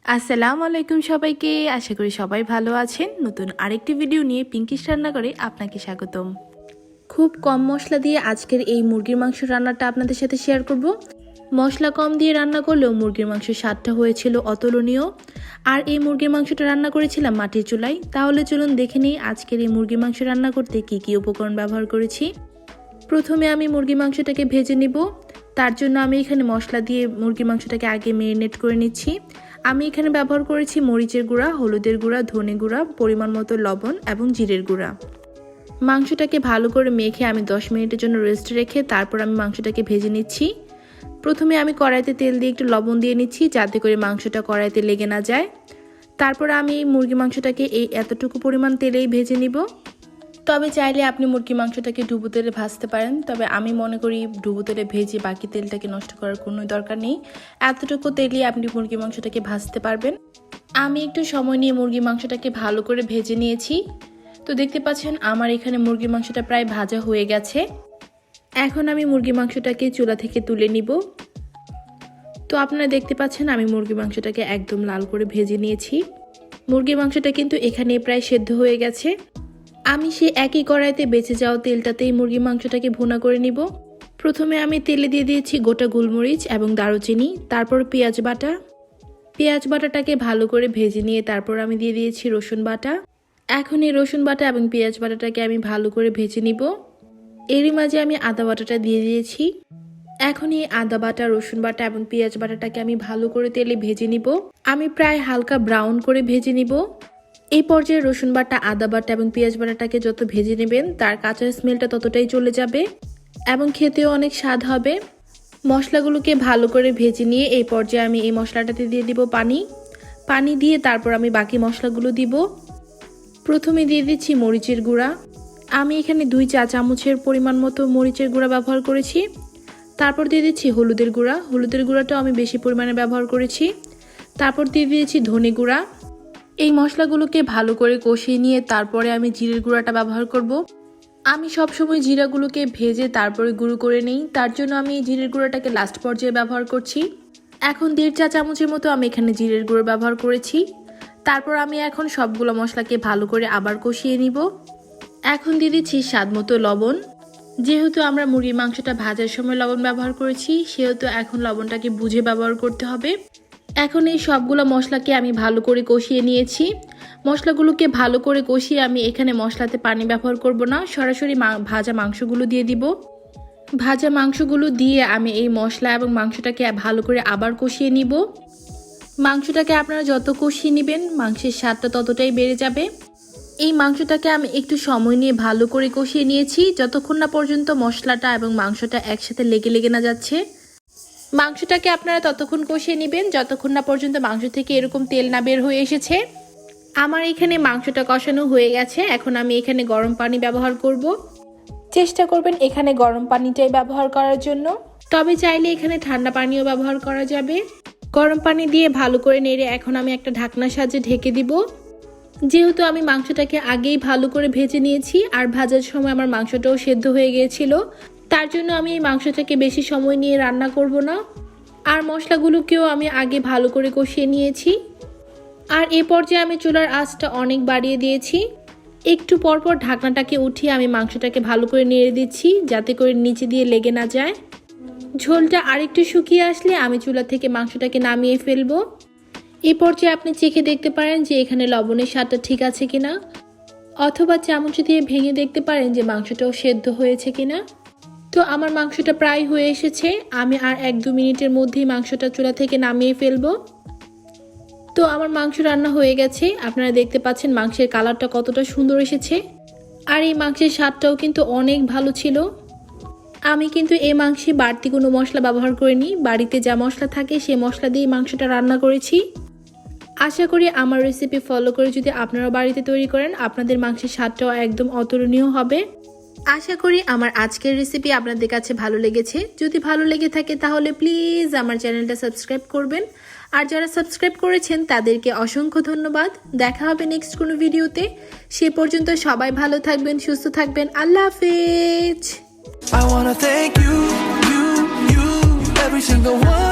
আসসালামু আলাইকুম সবাইকে। আশা করি সবাই ভালো আছেন। নতুন আরেকটি ভিডিও নিয়ে পিঙ্কিশ রান্না করে আপনাকে স্বাগতম। খুব কম মশলা দিয়ে আজকের এই মুরগির মাংস রান্নাটা আপনাদের সাথে শেয়ার করব। মশলা কম দিয়ে রান্না করলেও মুরগির মাংসের স্বাদটা হয়েছিল অতুলনীয়। আর এই মুরগির মাংসটা রান্না করেছিলাম মাটির চুলায়। তাহলে চলুন দেখে নিই আজকের এই মুরগির মাংস রান্না করতে কী কী উপকরণ ব্যবহার করেছি। প্রথমে আমি মুরগির মাংসটাকে ভেজে নিব। তার জন্য আমি এখানে মশলা দিয়ে মুরগির মাংসটাকে আগে ম্যারিনেট করে নিচ্ছি। আমি এখানে ব্যবহার করেছি মরিচের গুঁড়া, হলুদের গুঁড়া, ধনে গুঁড়া, পরিমাণ মতো লবণ এবং জিরের গুঁড়া। মাংসটাকে ভালো করে মেখে আমি 10 মিনিটের জন্য রেস্ট রেখে তারপর আমি মাংসটাকে ভেজে নিচ্ছি। প্রথমে আমি কড়াইতে তেল দিয়ে একটু লবণ দিয়ে নিচ্ছি যাতে করে মাংসটা কড়াইতে লেগে না যায়। তারপর আমি মুরগি মাংসটাকে এই এতটুকু পরিমাণ তেলেই ভেজে নিব। তবে চাইলে আপনি মুরগি মাংসটাকে ডুবো তেলে ভাজতে পারেন, তবে আমি মনে করি ডুবো তেলে ভেজে বাকি তেলটাকে নষ্ট করার কোনো দরকার নেই। এতটুকু তেলই আপনি মুরগি মাংসটাকে ভাজতে পারবেন। আমি একটু সময় নিয়ে মুরগি মাংসটাকে ভালো করে ভেজে নিয়েছি। তো দেখতে পাচ্ছেন আমার এখানে মুরগি মাংসটা প্রায় ভাজা হয়ে গেছে। এখন আমি মুরগি মাংসটাকে চুলা থেকে তুলে নিব। তো আপনারা দেখতে পাচ্ছেন আমি মুরগি মাংসটাকে একদম লাল করে ভেজে নিয়েছি। মুরগি মাংসটা কিন্তু এখানে প্রায় সেদ্ধ হয়ে গেছে। আমি সেই একই কড়াইতে বেঁচে যাওয়া তেলটাতেই মুরগি মাংসটাকে ভুনা করে নিব। প্রথমে আমি তেলে দিয়ে দিয়েছি গোটা গোলমরিচ এবং দারুচিনি, তারপর পেঁয়াজ বাটাটাকে ভালো করে ভেজে নিয়ে তারপর আমি দিয়ে দিয়েছি রসুন বাটা। এখন এই রসুন বাটা এবং পেঁয়াজ বাটাটাকে আমি ভালো করে ভেজে নিব। এরই মাঝে আমি আদা বাটাটা দিয়ে দিয়েছি। এখন এই আদা বাটা, রসুন বাটা এবং পেঁয়াজ বাটাটাকে আমি ভালো করে তেলে ভেজে নিব। আমি প্রায় হালকা ব্রাউন করে ভেজে নিব। এই পর্যায়ে রসুন বাটা, আদা বাটা এবং পেঁয়াজ বাটাটাকে যত ভেজে নেবেন তার কাঁচা স্মেলটা ততটাই চলে যাবে এবং খেতেও অনেক স্বাদ হবে। মশলাগুলোকে ভালো করে ভেজে নিয়ে এই পর্যায়ে আমি এই মশলাটাতে দিয়ে দিব পানি দিয়ে তারপর আমি বাকি মশলাগুলো দিব। প্রথমে দিয়ে দিচ্ছি মরিচের গুঁড়া। আমি এখানে 2 চা চামচের পরিমাণ মতো মরিচের গুঁড়া ব্যবহার করেছি। তারপর দিয়ে দিচ্ছি হলুদের গুঁড়াটাও আমি বেশি পরিমাণে ব্যবহার করেছি। তারপর দিয়ে দিয়েছি ধনে গুঁড়া। এই মশলাগুলোকে ভালো করে কষিয়ে নিয়ে তারপরে আমি জিরের গুঁড়াটা ব্যবহার করব। আমি সবসময় জিরাগুলোকে ভেজে তারপরে গুঁড়ো করে নিই, তার জন্য আমি এই জিরের গুঁড়াটাকে লাস্ট পর্যায়ে ব্যবহার করছি। এখন 1.5 চা চামচের মতো আমি এখানে জিরের গুঁড়ো ব্যবহার করেছি। তারপর আমি এখন সবগুলো মশলাকে ভালো করে আবার কষিয়ে নিব। এখন দিয়ে দিচ্ছি স্বাদ মতো লবণ। যেহেতু আমরা মুরগির মাংসটা ভাজার সময় লবণ ব্যবহার করেছি, সেহেতু এখন লবণটাকে বুঝে ব্যবহার করতে হবে। এখন এই সবগুলো মশলাকে আমি ভালো করে কষিয়ে নিয়েছি। মশলাগুলোকে ভালো করে কষিয়ে আমি এখানে মশলাতে পানি ব্যবহার করব না, সরাসরি ভাজা মাংসগুলো দিয়ে দিব। ভাজা মাংসগুলো দিয়ে আমি এই মশলা এবং মাংসটাকে ভালো করে আবার কষিয়ে নিব। মাংসটাকে আপনারা যত কষিয়ে নেবেন মাংসের স্বাদটা ততটাই বেড়ে যাবে। এই মাংসটাকে আমি একটু সময় নিয়ে ভালো করে কষিয়ে নিয়েছি, যতক্ষণ না পর্যন্ত মশলাটা এবং মাংসটা একসাথে লেগে না যাচ্ছে। মাংসটাকে আপনারা ততক্ষণ কষিয়ে নেবেন যতক্ষণ না পর্যন্ত মাংস থেকে এরকম তেল না বের হয়ে এসেছে। আমার এখানে মাংসটা কষানো হয়ে গেছে। এখন আমি এখানে গরম পানি ব্যবহার করব। চেষ্টা করবেন এখানে গরম পানিটাই ব্যবহার করার জন্য, তবে চাইলে এখানে ঠান্ডা পানিও ব্যবহার করা যাবে। গরম পানি দিয়ে ভালো করে নেড়ে এখন আমি একটা ঢাকনার সাহায্যে ঢেকে দিব। যেহেতু আমি মাংসটাকে আগেই ভালো করে ভেজে নিয়েছি আর ভাজার সময় আমার মাংসটাও সেদ্ধ হয়ে গিয়েছিল, তার জন্য আমি এই মাংসটাকে বেশি সময় নিয়ে রান্না করব না। আর মশলাগুলোকেও আমি আগে ভালো করে কষিয়ে নিয়েছি। আর এ পর্যায়ে আমি চুলার আঁচটা অনেক বাড়িয়ে দিয়েছি। একটু পরপর ঢাকনাটাকে উঠিয়ে আমি মাংসটাকে ভালো করে নেড়ে দিচ্ছি যাতে করে নিচে দিয়ে লেগে না যায়। ঝোলটা আরেকটু শুকিয়ে আসলে আমি চুলা থেকে মাংসটাকে নামিয়ে ফেলবো। এই পর্যায়ে আপনি চেখে দেখতে পারেন যে এখানে লবণের স্বাদটা ঠিক আছে কিনা, অথবা চামচ দিয়ে ভেঙে দেখতে পারেন যে মাংসটাও সেদ্ধ হয়েছে কিনা। তো আমার মাংসটা প্রায় হয়ে এসেছে। আমি আর 1-2 মিনিটের মধ্যেই মাংসটা চুলা থেকে নামিয়ে ফেলবো। তো আমার মাংস রান্না হয়ে গেছে। আপনারা দেখতে পাচ্ছেন মাংসের কালারটা কতটা সুন্দর এসেছে। আর এই মাংসের স্বাদটাও কিন্তু অনেক ভালো ছিল। আমি কিন্তু এই মাংসে বাড়তি কোনো মশলা ব্যবহার করিনি, বাড়িতে যা মশলা থাকে সেই মশলা দিয়ে মাংসটা রান্না করেছি। আশা করি আমার রেসিপি ফলো করে যদি আপনারা বাড়িতে তৈরি করেন আপনাদের মাংসের স্বাদটাও একদম অতুলনীয় হবে। আশা করি আমার আজকের রেসিপি আপনাদের কাছে ভালো লেগেছে। যদি ভালো লেগে থাকে তাহলে প্লিজ আমার চ্যানেলটা সাবস্ক্রাইব করবেন। আর যারা সাবস্ক্রাইব করেছেন তাদেরকে অসংখ্য ধন্যবাদ। দেখা হবে নেক্সট কোনো ভিডিওতে। সে পর্যন্ত সবাই ভালো থাকবেন, সুস্থ থাকবেন। আল্লাহ হাফেজ। I wanna thank you, every single one.